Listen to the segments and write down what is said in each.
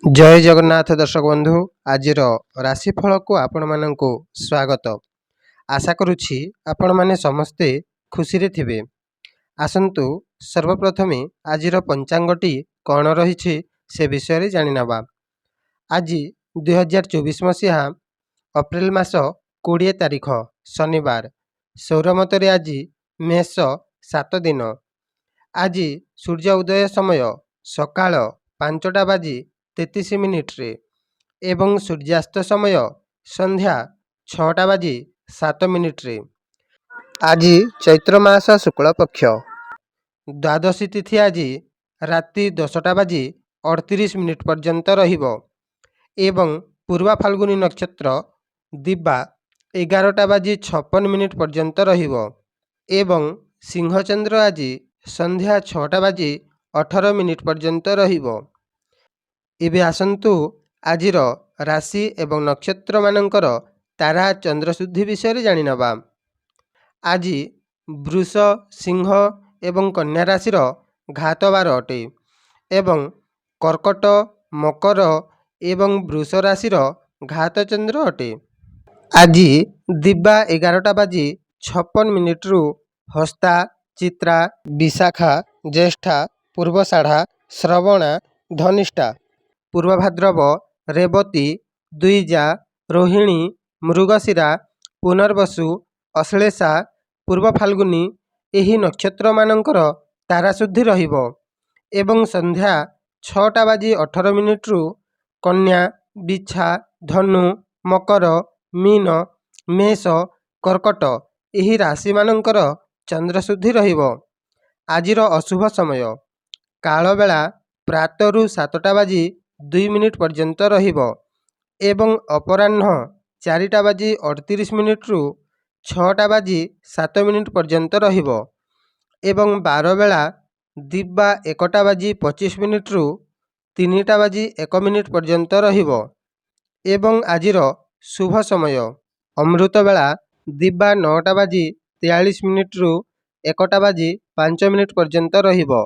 जय जगन्नाथ दर्शक बंधु आज राशिफल को आपण मानक स्वागत। आशा करुछि आपण माने समस्ते खुशी रे थिबे। आसंतु सर्वप्रथम आज पंचांगटी कौन रही से विषय जानि नबा। आज 2024 मसीहा अप्रैल मास 20 तारिख शनिवार सौरमतरे आज मेष 7 दिन। आज सूर्य उदय समय सकाळ 5टा बाजी 33 मिनिट रे एवं सूर्यास्त समय संध्या 6टा बाजी 7 मिनिट रे। आज चैत्र मास शुक्ल पक्ष द्वादशी तिथि आज राति 10टा बाजी 38 मिनिट पर्यंत रहिबो एवं पूर्वा फाल्गुनी नक्षत्र दिबा 11टा बाजी 56 मिनिट पर्यंत रहिबो एवं सिंहचंद्र आज संध्या 6टा बाजी 18 मिनिट पर्यंत रहिबो। एबे आसंतु आजिर राशि एवं नक्षत्र मानकर तारा चंद्रशुद्धि विषय जानि नबा। आज वृष सिंह एवं कन्या राशिर घातवार अटे एवं कर्कट मकर एवं वृष राशिर घात चंद्र अटे। आज दिबा 11टा बाजी 56 मिनिट रु हस्ता चित्रा विशाखा ज्येष्ठा पूर्वषाढ़ा श्रवणा धनिष्ठा पूर्वभाद्रव रेवती द्विजा रोहिणी मृगशिरा पुनर्वसु अश्लेषा पूर्व फाल्गुनी एही नक्षत्र मानकर ताराशुद्धि रहिबो एवं संध्या 6टा बाजी 18 मिनिट रु कन्या बिछा धनु मकर मीन मेष कर्कट एही राशि मानकर चंद्रशुद्धि रहिबो। आजिर अशुभ समय काल बेला प्रातरु 7टा बाजी 2 मिनिट पर्यंत रहिबो एवं अपराह्न 4टा बाजी 38 मिनिट रु 6टा बाजी 7 मिनिट पर्यंत रहिबो एवं 12 बेला दिबा 1टा बाजी 25 मिनिट रु 3टा बाजी 1 मिनिट पर्यंत रहिबो एवं आजिर शुभ समय अमृत बेला दिबा 9टा बाजी 43 मिनिट रु 1टा बाजी 5 मिनिट पर्यंत रहिबो।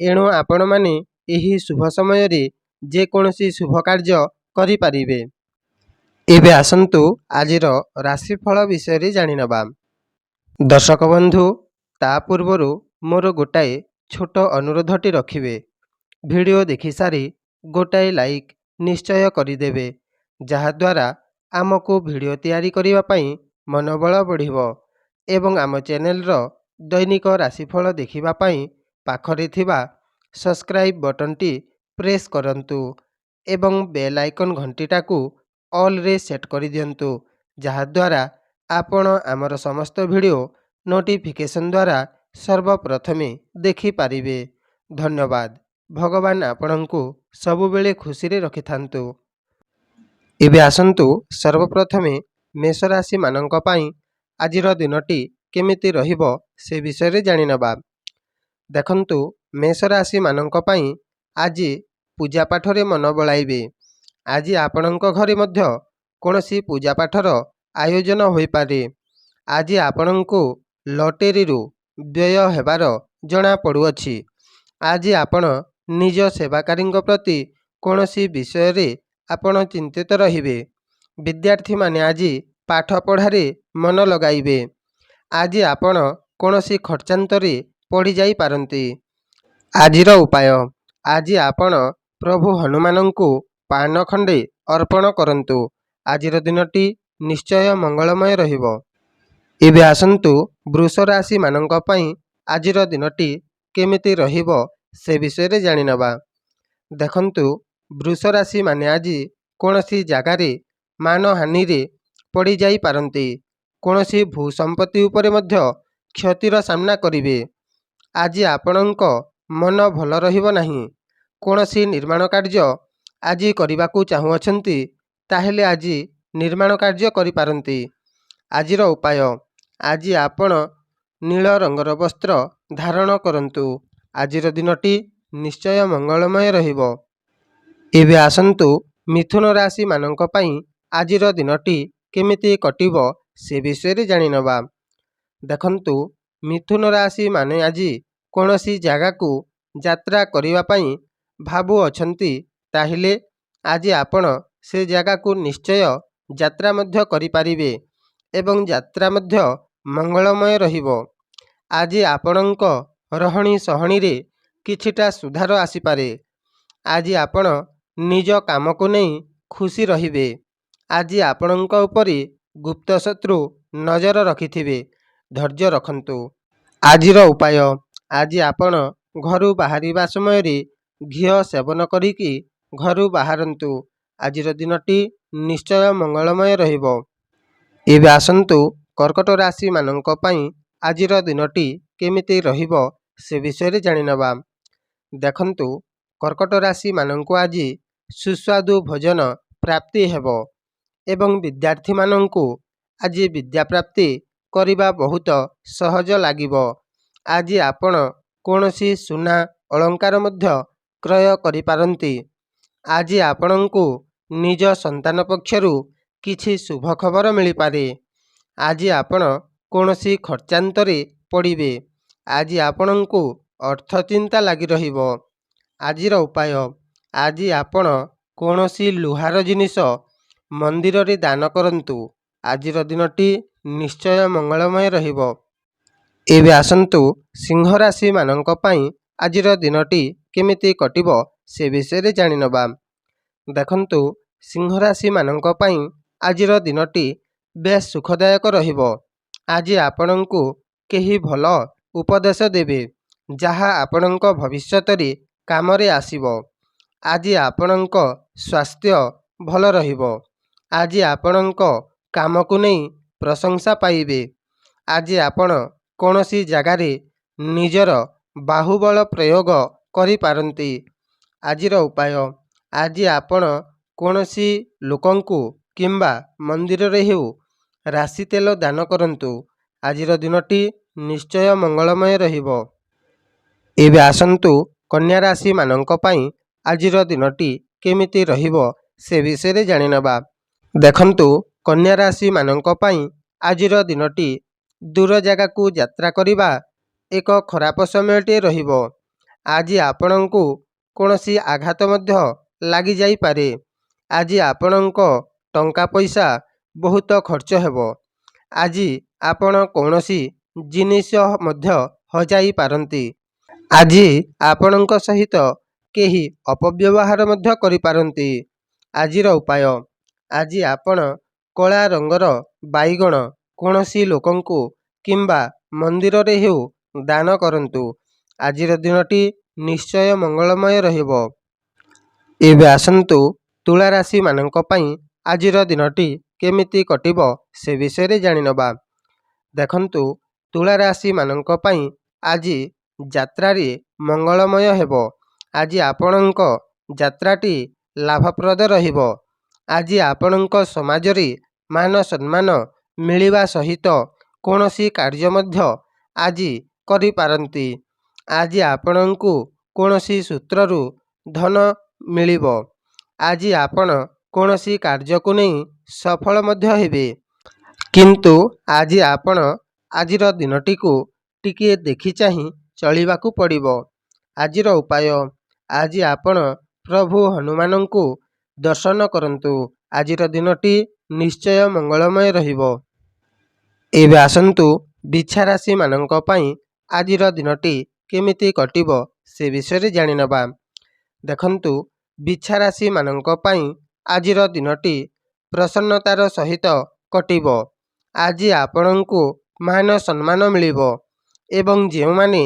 एणु आपण माने एही शुभ समय रे जे कोनोसी शुभ कार्य करि पारिबे। एबे आसंतु आजिर राशिफल विषय रे जानि नबा। दर्शक बंधु ता पूर्वरु मोर गोटाए छोट अनुरोधटी रखिबे। वीडियो देखि सारी गोटाए लाइक निश्चय करिदेबे जहा द्वारा आमको वीडियो तैयारी करिवा पई मनोबल बढ़िबो एवं आम चैनल रो दैनिक राशिफल देखिबा पई पाखरे थिबा सब्सक्राइब बटन टी प्रेस करंतु एवं बेल आइकन घंटीटा को ऑल रे सेट करि दियंतु जहा द्वारा आपण आमर समस्त वीडियो नोटिफिकेशन द्वारा सर्वप्रथमे देखि पारिबे। धन्यवाद। भगवान आपणंकु सबु बेले खुशी रे रखि थांतु। एबे आसंतु सर्वप्रथमे मेष राशि मानक पई आजिर दिनटी केमिति रहिबो से विषय रे जानि नबा। देखंतु मेष राशि मानक पई आज पूजा पाठरे मन बळाइबे। आज आपणंक घरे मध्य कोनोसी पूजा पाठर आयोजन होई पारे। आज आपणंकु लॉटरी रु व्यय हेबार जना पडुअछि। आज आपण निज सेवाकारींक प्रति कोनोसी विषय रे आपण चिंतित रहिबे। विद्यार्थी माने आज पाठ पढ़ारे मन लगाइबे। आज आपण कोनोसी खर्चांतरे पड़ी जाई पारंती। आजिर उपाय आज आपण प्रभु हनुमानंकु पान खंडे अर्पण करंतु। आजिर दिनटी निश्चय मंगलमय रहिबो। एबे आसंतु वृष राशि मानक पई आजिर दिनटी केमिति रहिबो से विषय रे जानि नबा। देखंतु वृष राशि माने आज कोनोसी जागारे मान हानि रे पड़ी जाई पारंती। कोनोसी भू संपत्ति उपरे मध्य क्षतिर सामना करिवे। आज आपणंक मन भल रहिबो नाही। कोनोसी निर्माण कार्य आज करिबाकू चाहुअछंती ताहेले आज निर्माण कार्य करि पारंती। आजिर उपाय आज आपण नील रंगर वस्त्र धारण करंतु। आजिर दिनटी निश्चय मंगलमय रहिबो। एबे आसंतु मिथुन राशि मानक पई आजिर दिनटी केमिति कटिबो से विषय रे जानि नबा। देखंतु मिथुन राशि माने आज कोनोसी जागा को यात्रा करिवा पई भाबु अछंती ताहिले ଆଜି ଆପଣ ସେ ଜାଗାକୁ ନିଶ୍ଚୟ ଯାତ୍ରା ମଧ୍ୟ କରିପାରିବେ ଏବଂ ଯାତ୍ରା ମଧ୍ୟ ମଙ୍ଗଳମୟ ରହିବ। ଆଜି ଆପଣଙ୍କ ରହଣି ସହଣିରେ କିଛିଟା ସୁଧାର ଆସିପାରେ। ଆଜି ଆପଣ ନିଜ କାମକୁ ନେଇ ଖୁସି ରହିବେ। ଆଜି ଆପଣଙ୍କ ଉପରେ ଗୁପ୍ତ ଶତ୍ରୁ ନଜର ରଖିଥିବେ। ଧୈର୍ଯ୍ୟ ରଖନ୍ତୁ। ଆଜିର ଉପାୟ, ଆଜି ଆପଣ ଘରୁ ବାହାରିବା ସମୟରେ ଘିଅ ସେବନ କରିକି ଘରୁ ବାହାରନ୍ତୁ। ଆଜିର ଦିନଟି ନିଶ୍ଚୟ ମଙ୍ଗଳମୟ ରହିବ। ଏବେ ଆସନ୍ତୁ କର୍କଟ ରାଶିମାନଙ୍କ ପାଇଁ ଆଜିର ଦିନଟି କେମିତି ରହିବ ସେ ବିଷୟରେ ଜାଣିନେବା। ଦେଖନ୍ତୁ, କର୍କଟ ରାଶିମାନଙ୍କୁ ଆଜି ସୁସ୍ୱାଦୁ ଭୋଜନ ପ୍ରାପ୍ତି ହେବ ଏବଂ ବିଦ୍ୟାର୍ଥୀମାନଙ୍କୁ ଆଜି ବିଦ୍ୟାପ୍ରାପ୍ତି କରିବା ବହୁତ ସହଜ ଲାଗିବ। ଆଜି ଆପଣ କୌଣସି ସୁନା ଅଳଙ୍କାର ମଧ୍ୟ କ୍ରୟ କରିପାରନ୍ତି। ଆଜି ଆପଣଙ୍କୁ ନିଜ ସନ୍ତାନ ପକ୍ଷରୁ କିଛି ଶୁଭ ଖବର ମିଳିପାରେ। ଆଜି ଆପଣ କୌଣସି ଖର୍ଚ୍ଚାନ୍ତରେ ପଡ଼ିବେ। ଆଜି ଆପଣଙ୍କୁ ଅର୍ଥ ଚିନ୍ତା ଲାଗି ରହିବ। ଆଜିର ଉପାୟ, ଆଜି ଆପଣ କୌଣସି ଲୁହାର ଜିନିଷ ମନ୍ଦିରରେ ଦାନ କରନ୍ତୁ। ଆଜିର ଦିନଟି ନିଶ୍ଚୟ ମଙ୍ଗଳମୟ ରହିବ। ଏବେ ଆସନ୍ତୁ ସିଂହ ରାଶିମାନଙ୍କ ପାଇଁ ଆଜିର ଦିନଟି କେମିତି କଟିବ ସେ ବିଷୟରେ ଜାଣିନେବା। ଦେଖନ୍ତୁ, ସିଂହ ରାଶିମାନଙ୍କ ପାଇଁ ଆଜିର ଦିନଟି ବେଶ୍ ସୁଖଦାୟକ ରହିବ। ଆଜି ଆପଣଙ୍କୁ କେହି ଭଲ ଉପଦେଶ ଦେବେ, ଯାହା ଆପଣଙ୍କ ଭବିଷ୍ୟତରେ କାମରେ ଆସିବ। ଆଜି ଆପଣଙ୍କ ସ୍ୱାସ୍ଥ୍ୟ ଭଲ ରହିବ। ଆଜି ଆପଣଙ୍କ କାମକୁ ନେଇ ପ୍ରଶଂସା ପାଇବେ। ଆଜି ଆପଣ କୌଣସି ଜାଗାରେ ନିଜର ବାହୁବଳ ପ୍ରୟୋଗ କରିପାରନ୍ତି। ଆଜିର ଉପାୟ, ଆଜି ଆପଣ କୌଣସି ଲୋକଙ୍କୁ କିମ୍ବା ମନ୍ଦିରରେ ହେଉ ରାଶି ତେଲ ଦାନ କରନ୍ତୁ। ଆଜିର ଦିନଟି ନିଶ୍ଚୟ ମଙ୍ଗଳମୟ ରହିବ। ଏବେ ଆସନ୍ତୁ କନ୍ୟା ରାଶିମାନଙ୍କ ପାଇଁ ଆଜିର ଦିନଟି କେମିତି ରହିବ ସେ ବିଷୟରେ ଜାଣିନେବା। ଦେଖନ୍ତୁ, କନ୍ୟା ରାଶିମାନଙ୍କ ପାଇଁ ଆଜିର ଦିନଟି ଦୂର ଜାଗାକୁ ଯାତ୍ରା କରିବା ଏକ ଖରାପ ସମୟଟିଏ ରହିବ। ଆଜି ଆପଣଙ୍କୁ କୌଣସି ଆଘାତ ମଧ୍ୟ ଲାଗିଯାଇପାରେ। ଆଜି ଆପଣଙ୍କ ଟଙ୍କା ପଇସା ବହୁତ ଖର୍ଚ୍ଚ ହେବ। ଆଜି ଆପଣ କୌଣସି ଜିନିଷ ମଧ୍ୟ ହଜାଇ ପାରନ୍ତି। ଆଜି ଆପଣଙ୍କ ସହିତ କେହି ଅପବ୍ୟବହାର ମଧ୍ୟ କରିପାରନ୍ତି। ଆଜିର ଉପାୟ, ଆଜି ଆପଣ କଳା ରଙ୍ଗର ବାଇଗଣ କୌଣସି ଲୋକଙ୍କୁ କିମ୍ବା ମନ୍ଦିରରେ ହେଉ ଦାନ କରନ୍ତୁ। ଆଜିର ଦିନଟି ନିଶ୍ଚୟ ମଙ୍ଗଳମୟ ରହିବ। ଏବେ ଆସନ୍ତୁ ତୁଳା ରାଶିମାନଙ୍କ ପାଇଁ ଆଜିର ଦିନଟି କେମିତି କଟିବ ସେ ବିଷୟରେ ଜାଣିନେବା। ଦେଖନ୍ତୁ, ତୁଳା ରାଶିମାନଙ୍କ ପାଇଁ ଆଜି ଯାତ୍ରାରେ ମଙ୍ଗଳମୟ ହେବ। ଆଜି ଆପଣଙ୍କ ଯାତ୍ରାଟି ଲାଭପ୍ରଦ ରହିବ। ଆଜି ଆପଣଙ୍କ ସମାଜରେ ମାନ ସମ୍ମାନ ମିଳିବା ସହିତ କୌଣସି କାର୍ଯ୍ୟ ମଧ୍ୟ ଆଜି କରିପାରନ୍ତି। ଆଜି ଆପଣଙ୍କୁ କୌଣସି ସୂତ୍ରରୁ ଧନ ମିଳିବ। ଆଜି ଆପଣ କୌଣସି କାର୍ଯ୍ୟକୁ ନେଇ ସଫଳ ମଧ୍ୟ ହେବେ। କିନ୍ତୁ ଆଜି ଆପଣ ଆଜିର ଦିନଟିକୁ ଟିକିଏ ଦେଖି ଚାହିଁ ଚଳିବାକୁ ପଡ଼ିବ। ଆଜିର ଉପାୟ, ଆଜି ଆପଣ ପ୍ରଭୁ ହନୁମାନଙ୍କୁ ଦର୍ଶନ କରନ୍ତୁ। ଆଜିର ଦିନଟି ନିଶ୍ଚୟ ମଙ୍ଗଳମୟ ରହିବ। ଏବେ ଆସନ୍ତୁ ବିଛା ରାଶିମାନଙ୍କ ପାଇଁ ଆଜିର ଦିନଟି କେମିତି କଟିବ ସେ ବିଷୟରେ ଜାଣିନେବା। ଦେଖନ୍ତୁ, ବିଛା ରାଶିମାନଙ୍କ ପାଇଁ ଆଜିର ଦିନଟି ପ୍ରସନ୍ନତାର ସହିତ କଟିବ। ଆଜି ଆପଣଙ୍କୁ ମାନ ସମ୍ମାନ ମିଳିବ ଏବଂ ଯେଉଁମାନେ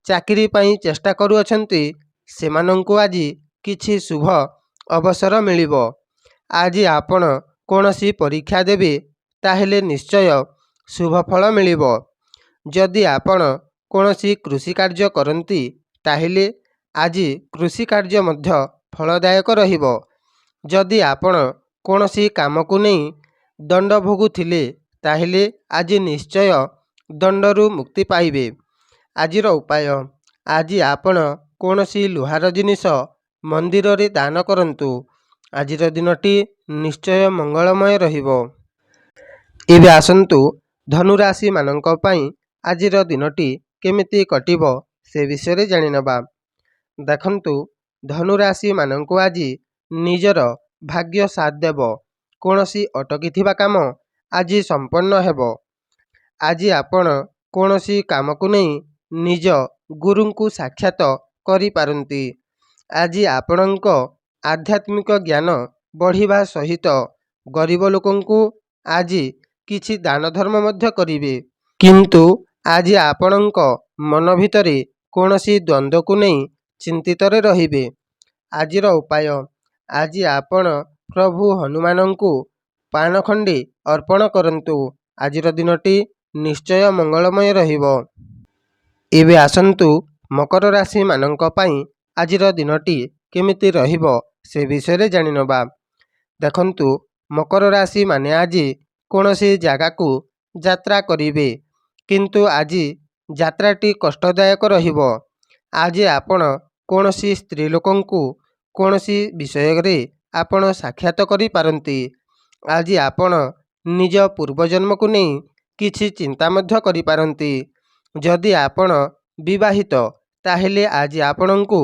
ଚାକିରି ପାଇଁ ଚେଷ୍ଟା କରୁଅଛନ୍ତି ସେମାନଙ୍କୁ ଆଜି କିଛି ଶୁଭ ଅବସର ମିଳିବ। ଆଜି ଆପଣ କୌଣସି ପରୀକ୍ଷା ଦେବେ, ତାହେଲେ ନିଶ୍ଚୟ ଶୁଭଫଳ ମିଳିବ। ଯଦି ଆପଣ କୌଣସି କୃଷି କାର୍ଯ୍ୟ କରନ୍ତି, ତାହେଲେ ଆଜି କୃଷି କାର୍ଯ୍ୟ ମଧ୍ୟ ଫଳଦାୟକ ରହିବ। ଯଦି ଆପଣ କୌଣସି କାମକୁ ନେଇ ଦଣ୍ଡ ଭୋଗୁଥିଲେ, ତାହେଲେ ଆଜି ନିଶ୍ଚୟ ଦଣ୍ଡରୁ ମୁକ୍ତି ପାଇବେ। ଆଜିର ଉପାୟ, ଆଜି ଆପଣ କୌଣସି ଲୁହାର ଜିନିଷ ମନ୍ଦିରରେ ଦାନ କରନ୍ତୁ। ଆଜିର ଦିନଟି ନିଶ୍ଚୟ ମଙ୍ଗଳମୟ ରହିବ। ଏବେ ଆସନ୍ତୁ ଧନୁ ରାଶିମାନଙ୍କ ପାଇଁ ଆଜିର ଦିନଟି କେମିତି କଟିବ ସେ ବିଷୟରେ ଜାଣିନେବା। ଦେଖନ୍ତୁ, ଧନୁ ରାଶିମାନଙ୍କୁ ଆଜି ନିଜର ଭାଗ୍ୟ ସାଥ ଦେବ। କୌଣସି ଅଟକିଥିବା କାମ ଆଜି ସମ୍ପନ୍ନ ହେବ। ଆଜି ଆପଣ କୌଣସି କାମକୁ ନେଇ ନିଜ ଗୁରୁଙ୍କୁ ସାକ୍ଷାତ କରିପାରନ୍ତି। ଆଜି ଆପଣଙ୍କ ଆଧ୍ୟାତ୍ମିକ ଜ୍ଞାନ ବଢ଼ିବା ସହିତ ଗରିବ ଲୋକଙ୍କୁ ଆଜି କିଛି ଦାନ ଧର୍ମ ମଧ୍ୟ କରିବେ। କିନ୍ତୁ ଆଜି ଆପଣଙ୍କ ମନ ଭିତରେ କୌଣସି ଦ୍ୱନ୍ଦ୍ୱକୁ ନେଇ ଚିନ୍ତିତରେ ରହିବେ। ଆଜିର ଉପାୟ, ଆଜି ଆପଣ ପ୍ରଭୁ ହନୁମାନଙ୍କୁ ପାନ ଖଣ୍ଡେ ଅର୍ପଣ କରନ୍ତୁ। ଆଜିର ଦିନଟି ନିଶ୍ଚୟ ମଙ୍ଗଳମୟ ରହିବ। ଏବେ ଆସନ୍ତୁ ମକର ରାଶି ମାନଙ୍କ ପାଇଁ ଆଜିର ଦିନଟି କେମିତି ରହିବ ସେ ବିଷୟରେ ଜାଣିନେବା। ଦେଖନ୍ତୁ, ମକର ରାଶି ମାନେ ଆଜି କୌଣସି ଜାଗାକୁ ଯାତ୍ରା କରିବେ, କିନ୍ତୁ ଆଜି ଯାତ୍ରାଟି କଷ୍ଟଦାୟକ ରହିବ। ଆଜି ଆପଣ କୌଣସି ସ୍ତ୍ରୀ ଲୋକଙ୍କୁ କୌଣସି ବିଷୟରେ ଆପଣ ସାକ୍ଷାତ କରିପାରନ୍ତି। ଆଜି ଆପଣ ନିଜ ପୂର୍ବଜନ୍ମକୁ ନେଇ କିଛି ଚିନ୍ତା ମଧ୍ୟ କରିପାରନ୍ତି। ଯଦି ଆପଣ ବିବାହିତ, ତାହେଲେ ଆଜି ଆପଣଙ୍କୁ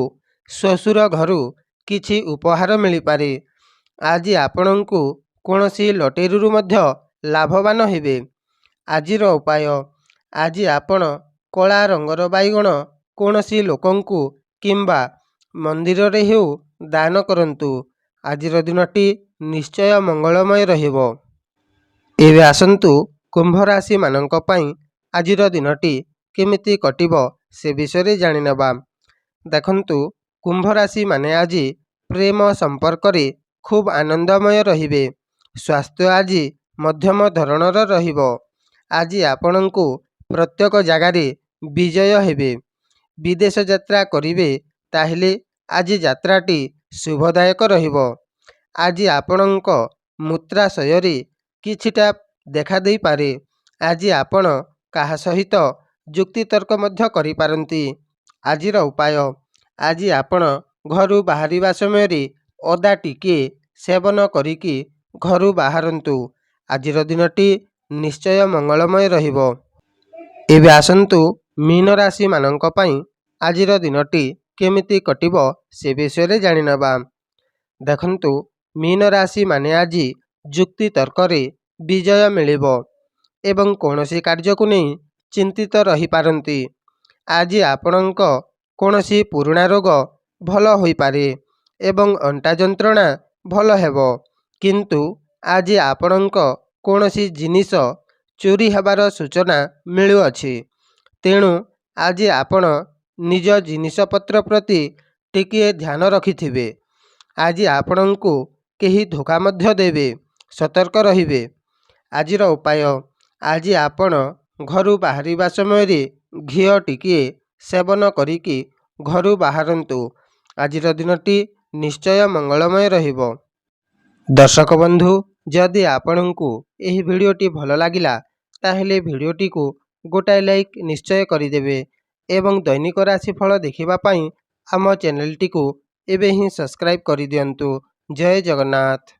ଶ୍ୱଶୁର ଘରୁ କିଛି ଉପହାର ମିଳିପାରେ। ଆଜି ଆପଣଙ୍କୁ କୌଣସି ଲଟେରୀରୁ ମଧ୍ୟ ଲାଭବାନ ହେବେ। ଆଜିର ଉପାୟ, ଆଜି ଆପଣ କଳା ରଙ୍ଗର ବାଇଗଣ କୌଣସି ଲୋକଙ୍କୁ କିମ୍ବା ମନ୍ଦିରରେ ହେଉ ଦାନ କରନ୍ତୁ। ଆଜିର ଦିନଟି ନିଶ୍ଚୟ ମଙ୍ଗଳମୟ ରହିବ। ଏବେ ଆସନ୍ତୁ କୁମ୍ଭ ରାଶି ମାନଙ୍କ ପାଇଁ ଆଜିର ଦିନଟି କେମିତି କଟିବ ସେ ବିଷୟରେ ଜାଣିନେବା। ଦେଖନ୍ତୁ, କୁମ୍ଭ ରାଶି ମାନେ ଆଜି ପ୍ରେମ ସମ୍ପର୍କରେ ଖୁବ୍ ଆନନ୍ଦମୟ ରହିବେ। ସ୍ୱାସ୍ଥ୍ୟ ଆଜି ମଧ୍ୟମ ଧରଣର ରହିବ। ଆଜି ଆପଣଙ୍କୁ ପ୍ରତ୍ୟେକ ଜାଗାରେ ବିଜୟ ହେବେ। ବିଦେଶ ଯାତ୍ରା କରିବେ, ତାହେଲେ ଆଜି ଯାତ୍ରାଟି ଶୁଭଦାୟକ ରହିବ। ଆଜି ଆପଣଙ୍କ ମୂତ୍ରାଶୟରେ କିଛିଟା ଦେଖାଦେଇପାରେ। ଆଜି ଆପଣ କାହା ସହିତ ଯୁକ୍ତିତର୍କ ମଧ୍ୟ କରିପାରନ୍ତି। ଆଜିର ଉପାୟ, ଆଜି ଆପଣ ଘରୁ ବାହାରିବା ସମୟରେ ଅଦା ଟିକିଏ ସେବନ କରିକି ଘରୁ ବାହାରନ୍ତୁ। ଆଜିର ଦିନଟି ନିଶ୍ଚୟ ମଙ୍ଗଳମୟ ରହିବ। ଏବେ ଆସନ୍ତୁ ମୀନ ରାଶି ମାନଙ୍କ ପାଇଁ ଆଜିର ଦିନଟି କେମିତି କଟିବ ସେ ବିଷୟରେ ଜାଣିନେବା। ଦେଖନ୍ତୁ, ମୀନ ରାଶି ମାନେ ଆଜି ଯୁକ୍ତି ତର୍କରେ ବିଜୟ ମିଳିବ ଏବଂ କୌଣସି କାର୍ଯ୍ୟକୁ ନେଇ ଚିନ୍ତିତ ରହିପାରନ୍ତି। ଆଜି ଆପଣଙ୍କ କୌଣସି ପୁରୁଣା ରୋଗ ଭଲ ହୋଇପାରେ ଏବଂ ଅଣ୍ଟା ଯନ୍ତ୍ରଣା ଭଲ ହେବ। କିନ୍ତୁ ଆଜି ଆପଣଙ୍କ କୌଣସି ଜିନିଷ ଚୋରି ହେବାର ସୂଚନା ମିଳୁଅଛି। ତେଣୁ ଆଜି ଆପଣ ନିଜ ଜିନିଷପତ୍ର ପ୍ରତି ଟିକିଏ ଧ୍ୟାନ ରଖିଥିବେ। ଆଜି ଆପଣଙ୍କୁ କେହି ଧୋକା ମଧ୍ୟ ଦେବେ, ସତର୍କ ରହିବେ। ଆଜିର ଉପାୟ, ଆଜି ଆପଣ ଘରୁ ବାହାରିବା ସମୟରେ ଘିଅ ଟିକିଏ ସେବନ କରିକି ଘରୁ ବାହାରନ୍ତୁ। ଆଜିର ଦିନଟି ନିଶ୍ଚୟ ମଙ୍ଗଳମୟ ରହିବ। ଦର୍ଶକ ବନ୍ଧୁ, ଯଦି ଆପଣଙ୍କୁ ଏହି ଭିଡ଼ିଓଟି ଭଲ ଲାଗିଲା, ତାହେଲେ ଭିଡ଼ିଓଟିକୁ ଗୋଟାଏ ଲାଇକ୍ ନିଶ୍ଚୟ କରିଦେବେ ଏବଂ ଦୈନିକ ରାଶିଫଳ ଦେଖିବା ପାଇଁ ଆମ ଚ୍ୟାନେଲଟିକୁ ଏବେ ହିଁ ସବସ୍କ୍ରାଇବ୍ କରିଦିଅନ୍ତୁ। ଜୟ ଜଗନ୍ନାଥ।